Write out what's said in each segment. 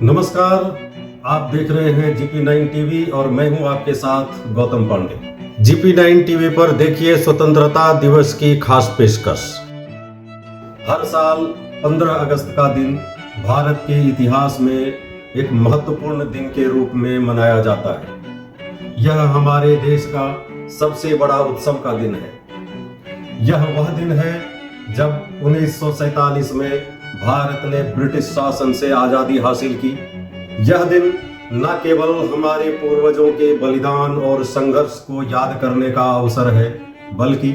नमस्कार। आप देख रहे हैं GP9 टीवी और मैं हूं आपके साथ गौतम पांडे। GP9 टीवी पर देखिए स्वतंत्रता दिवस की खास पेशकश। हर साल 15 अगस्त का दिन भारत के इतिहास में एक महत्वपूर्ण दिन के रूप में मनाया जाता है। यह हमारे देश का सबसे बड़ा उत्सव का दिन है। यह वह दिन है जब 1947 में भारत ने ब्रिटिश शासन से आजादी हासिल की। यह दिन न केवल हमारे पूर्वजों के बलिदान और संघर्ष को याद करने का अवसर है, बल्कि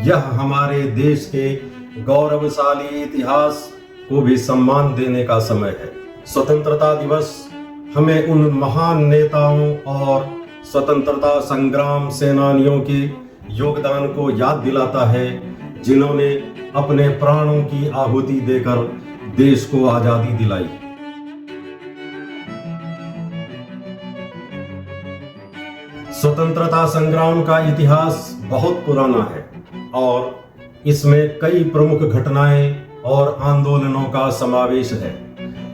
यह हमारे देश के गौरवशाली इतिहास को भी सम्मान देने का समय है। स्वतंत्रता दिवस हमें उन महान नेताओं और स्वतंत्रता संग्राम सेनानियों के योगदान को याद दिलाता है, जिन्होंने अपने प्राणों की आहुति देकर देश को आजादी दिलाई। स्वतंत्रता संग्राम का इतिहास बहुत पुराना है और इसमें कई प्रमुख घटनाएं और आंदोलनों का समावेश है।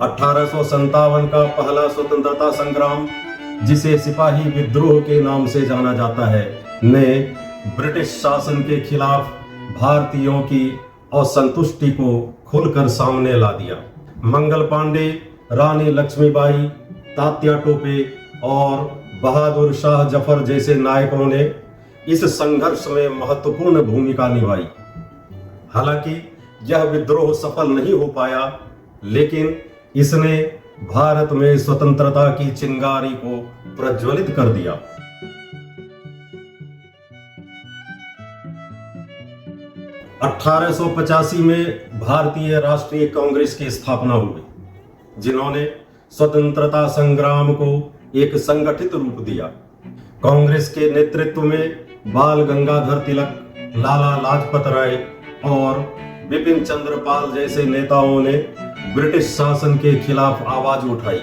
1857 का पहला स्वतंत्रता संग्राम, जिसे सिपाही विद्रोह के नाम से जाना जाता है, ने ब्रिटिश शासन के खिलाफ भारतीयों की असंतुष्टि को खुलकर सामने ला दिया। मंगल पांडे, रानी लक्ष्मीबाई, तात्या टोपे और बहादुर शाह जफर जैसे नायकों ने इस संघर्ष में महत्वपूर्ण भूमिका निभाई। हालांकि यह विद्रोह सफल नहीं हो पाया, लेकिन इसने भारत में स्वतंत्रता की चिंगारी को प्रज्वलित कर दिया। अठारह में भारतीय राष्ट्रीय कांग्रेस की स्थापना हुई, जिन्होंने स्वतंत्रता संग्राम को एक संगठित रूप दिया। कांग्रेस के नेतृत्व में बाल गंगाधर तिलक, लाला लाजपत राय और बिपिन चंद्र पाल जैसे नेताओं ने ब्रिटिश शासन के खिलाफ आवाज उठाई।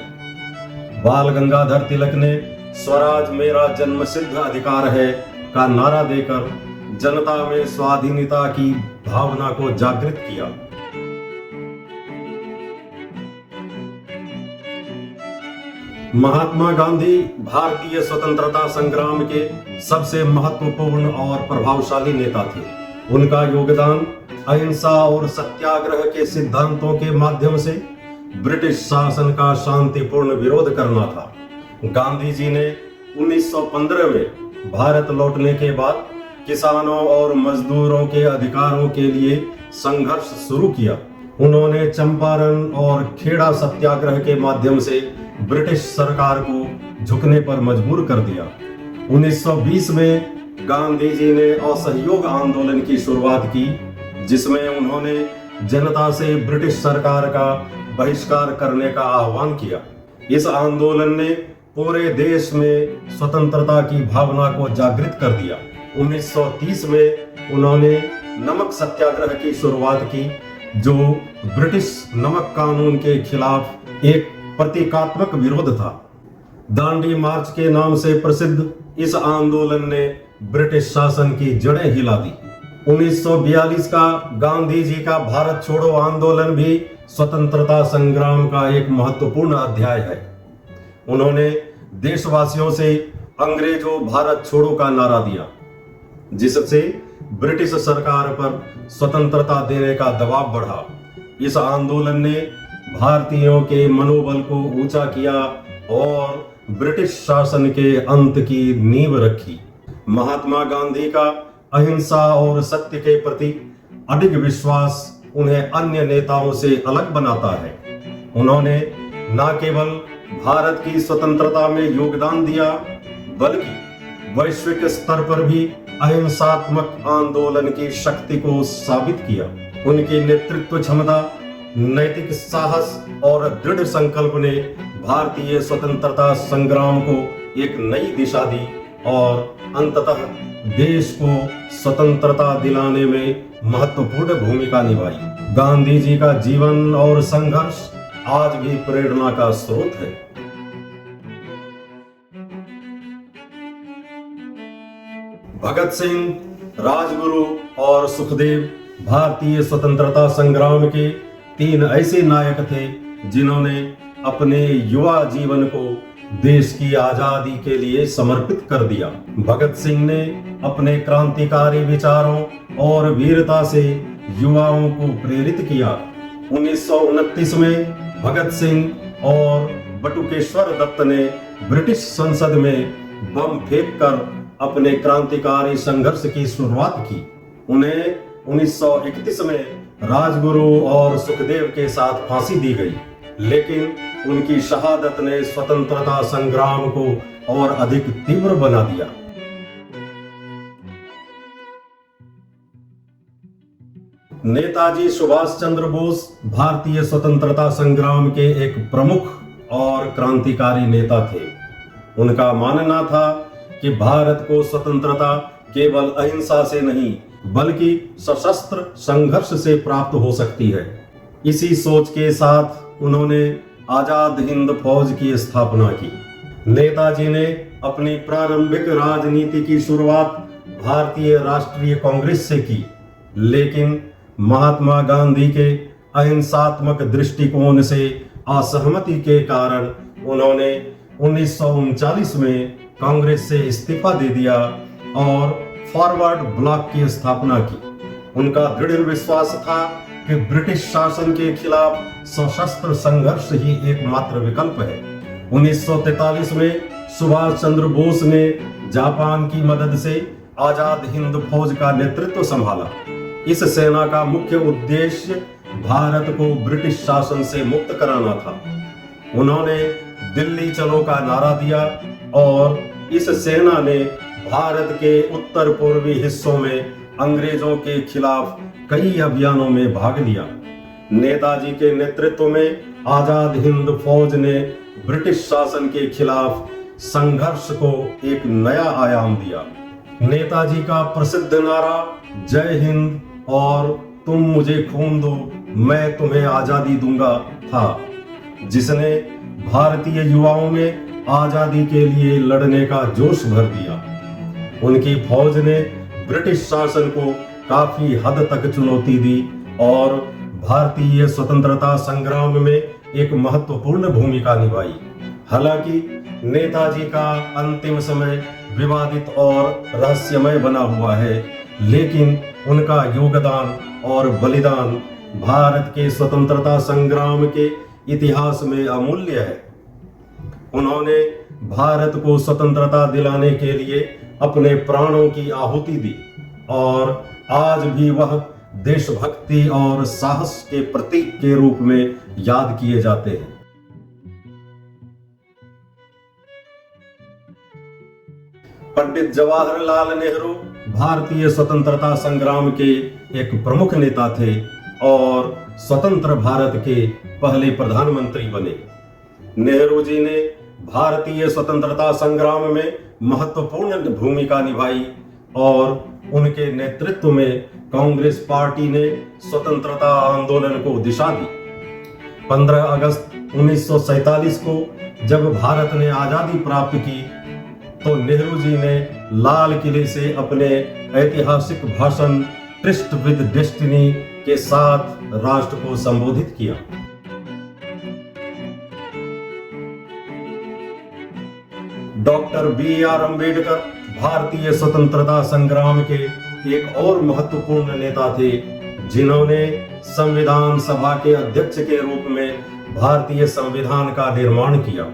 बाल गंगाधर तिलक ने स्वराज मेरा जन्मसिद्ध अधिकार है का नारा देकर जनता में स्वाधीनता की भावना को जागृत किया। महात्मा गांधी भारतीय स्वतंत्रता संग्राम के सबसे महत्वपूर्ण और प्रभावशाली नेता थे। उनका योगदान अहिंसा और सत्याग्रह के सिद्धांतों के माध्यम से ब्रिटिश शासन का शांतिपूर्ण विरोध करना था। गांधी जी ने 1915 में भारत लौटने के बाद किसानों और मजदूरों के अधिकारों के लिए संघर्ष शुरू किया। उन्होंने चंपारण और खेड़ा सत्याग्रह के माध्यम से ब्रिटिश सरकार को झुकने पर मजबूर कर दिया। 1920 में गांधी जी ने असहयोग आंदोलन की शुरुआत की, जिसमें उन्होंने जनता से ब्रिटिश सरकार का बहिष्कार करने का आह्वान किया। इस आंदोलन ने पूरे देश में स्वतंत्रता की भावना को जागृत कर दिया। 1930 में उन्होंने नमक सत्याग्रह की शुरुआत की, जो ब्रिटिश नमक कानून के खिलाफ एक प्रतीकात्मक विरोध था। दांडी मार्च के नाम से प्रसिद्ध इस आंदोलन ने ब्रिटिश शासन की जड़ें हिला दी। 1942 का गांधी जी का भारत छोड़ो आंदोलन भी स्वतंत्रता संग्राम का एक महत्वपूर्ण अध्याय है। उन्होंने देशवासियों से अंग्रेजों भारत छोड़ो का नारा दिया, जिससे ब्रिटिश सरकार पर स्वतंत्रता देने का दबाव बढ़ा। इस आंदोलन ने भारतीयों के मनोबल को ऊंचा किया और ब्रिटिश शासन के अंत की नींव रखी। महात्मा गांधी का अहिंसा और सत्य के प्रति अडिग विश्वास उन्हें अन्य नेताओं से अलग बनाता है। उन्होंने न केवल भारत की स्वतंत्रता में योगदान दिया, बल्कि वैश्विक स्तर पर भी अहिंसात्मक आंदोलन की शक्ति को साबित किया। उनकी नेतृत्व क्षमता, नैतिक साहस और दृढ़ संकल्प ने भारतीय स्वतंत्रता संग्राम को एक नई दिशा दी और अंततः देश को स्वतंत्रता दिलाने में महत्वपूर्ण भूमिका निभाई। गांधी जी का जीवन और संघर्ष आज भी प्रेरणा का स्रोत है। भगत सिंह, राजगुरु और सुखदेव भारतीय स्वतंत्रता संग्राम के 3 ऐसे नायक थे जिन्होंने अपने युवा जीवन को देश की आजादी के लिए समर्पित कर दिया। भगत सिंह ने अपने क्रांतिकारी विचारों और वीरता से युवाओं को प्रेरित किया। 1929 में भगत सिंह और बटुकेश्वर दत्त ने ब्रिटिश संसद में बम फेंककर अपने क्रांतिकारी संघर्ष की शुरुआत की। उन्हें 1931 में राजगुरु और सुखदेव के साथ फांसी दी गई, लेकिन उनकी शहादत ने स्वतंत्रता संग्राम को और अधिक तीव्र बना दिया। नेताजी सुभाष चंद्र बोस भारतीय स्वतंत्रता संग्राम के एक प्रमुख और क्रांतिकारी नेता थे। उनका मानना था कि भारत को स्वतंत्रता केवल अहिंसा से नहीं बल्कि सशस्त्र संघर्ष से प्राप्त हो सकती है। इसी सोच के साथ उन्होंने आजाद हिंद फौज की स्थापना की। नेताजी ने अपनी प्रारंभिक राजनीति की शुरुआत भारतीय राष्ट्रीय कांग्रेस से की, लेकिन महात्मा गांधी के अहिंसात्मक दृष्टिकोण से असहमति के कारण उन्होंने 1939 में कांग्रेस से इस्तीफा दे दिया और फॉरवर्ड ब्लॉक की स्थापना की। उनका दृढ़ विश्वास था कि ब्रिटिश शासन के खिलाफ सशस्त्र संघर्ष ही एकमात्र विकल्प है। 1943 में सुभाष चंद्र बोस ने जापान की मदद से आजाद हिंद फौज का नेतृत्व संभाला। इस सेना का मुख्य उद्देश्य भारत को ब्रिटिश शासन से मुक्त कराना था। उन्होंने दिल्ली चलो का नारा दिया और इस सेना ने भारत के उत्तर पूर्वी हिस्सों में अंग्रेजों के खिलाफ कई अभियानों में भाग लिया। नेताजी के नेतृत्व में आजाद हिंद फौज ने ब्रिटिश शासन के खिलाफ संघर्ष को एक नया आयाम दिया। नेताजी का प्रसिद्ध नारा जय हिंद और तुम मुझे खून दो मैं तुम्हें आजादी दूंगा था, जिसने भारतीय युवाओं में आजादी के लिए लड़ने का जोश भर दिया। उनकी फौज ने ब्रिटिश शासन को काफी हद तक चुनौती दी और भारतीय स्वतंत्रता संग्राम में एक महत्वपूर्ण भूमिका निभाई। हालांकि नेताजी का अंतिम समय विवादित और रहस्यमय बना हुआ है, लेकिन उनका योगदान और बलिदान भारत के स्वतंत्रता संग्राम के इतिहास में अमूल्य है। उन्होंने भारत को स्वतंत्रता दिलाने के लिए अपने प्राणों की आहुति दी और आज भी वह देशभक्ति और साहस के प्रतीक के रूप में याद किए जाते हैं। पंडित जवाहरलाल नेहरू भारतीय स्वतंत्रता संग्राम के एक प्रमुख नेता थे और स्वतंत्र भारत के पहले प्रधानमंत्री बने। नेहरू जी ने भारतीय स्वतंत्रता संग्राम में महत्वपूर्ण भूमिका निभाई और उनके नेतृत्व में कांग्रेस पार्टी ने स्वतंत्रता आंदोलन को दिशा दी। 15 अगस्त 1947 को जब भारत ने आजादी प्राप्त की तो नेहरू जी ने लाल किले से अपने ऐतिहासिक भाषण ट्रिस्ट विद डेस्टिनी के साथ राष्ट्र को संबोधित किया। Doctor B R. अम्बेडकर भारतीय स्वतंत्रता संग्राम के एक और महत्वपूर्ण नेता थे, जिन्होंने संविधान सभा के अध्यक्ष के रूप में भारतीय संविधान का निर्माण किया।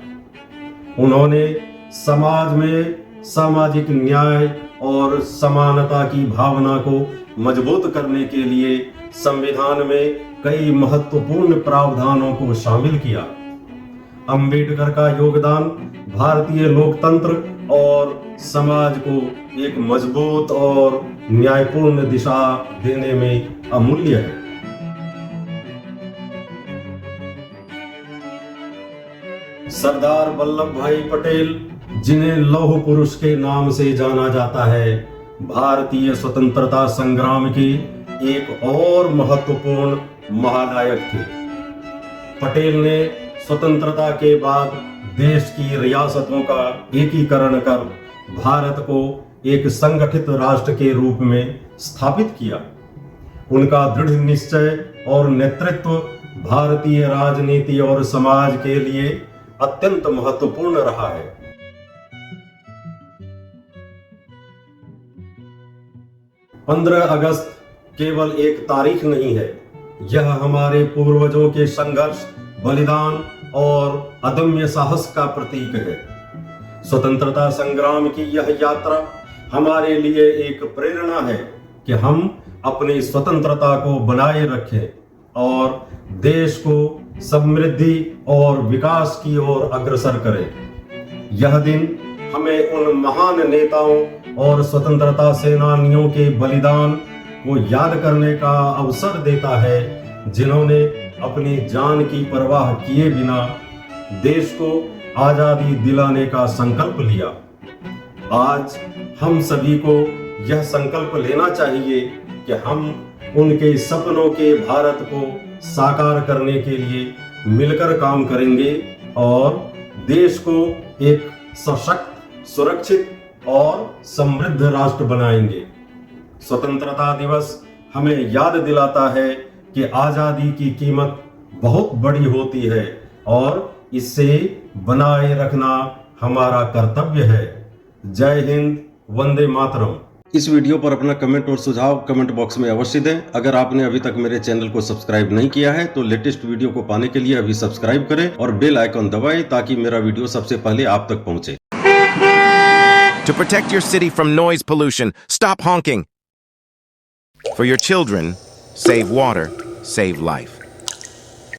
उन्होंने समाज में सामाजिक न्याय और समानता की भावना को मजबूत करने के लिए संविधान में कई महत्वपूर्ण प्रावधानों को शामिल किया। अंबेडकर का योगदान भारतीय लोकतंत्र और समाज को एक मजबूत और न्यायपूर्ण दिशा देने में अमूल्य है। सरदार वल्लभ भाई पटेल, जिन्हें लौह पुरुष के नाम से जाना जाता है, भारतीय स्वतंत्रता संग्राम के एक और महत्वपूर्ण महानायक थे। पटेल ने स्वतंत्रता के बाद देश की रियासतों का एकीकरण कर भारत को एक संगठित राष्ट्र के रूप में स्थापित किया। उनका दृढ़ निश्चय और नेतृत्व भारतीय राजनीति और समाज के लिए अत्यंत महत्वपूर्ण रहा है। पंद्रह अगस्त केवल एक तारीख नहीं है, यह हमारे पूर्वजों के संघर्ष, बलिदान और अदम्य साहस का प्रतीक है। स्वतंत्रता संग्राम की यह यात्रा हमारे लिए एक प्रेरणा है कि हम अपनी स्वतंत्रता को बनाए रखें और देश को समृद्धि और विकास की ओर अग्रसर करें। यह दिन हमें उन महान नेताओं और स्वतंत्रता सेनानियों के बलिदान को याद करने का अवसर देता है, जिन्होंने अपनी जान की परवाह किए बिना देश को आजादी दिलाने का संकल्प लिया। आज हम सभी को यह संकल्प लेना चाहिए कि हम उनके सपनों के भारत को साकार करने के लिए मिलकर काम करेंगे और देश को एक सशक्त, सुरक्षित और समृद्ध राष्ट्र बनाएंगे। स्वतंत्रता दिवस हमें याद दिलाता है कि आजादी की कीमत बहुत बड़ी होती है और इसे बनाए रखना हमारा कर्तव्य है। जय हिंद, वंदे मातरम। इस वीडियो पर अपना कमेंट और सुझाव कमेंट बॉक्स में अवश्य दें। अगर आपने अभी तक मेरे चैनल को सब्सक्राइब नहीं किया है तो लेटेस्ट वीडियो को पाने के लिए अभी सब्सक्राइब करें और बेल आइकन दबाएं ताकि मेरा वीडियो सबसे पहले आप तक पहुंचे। To protect your city from noise pollution, stop honking. For your children, save water, save life.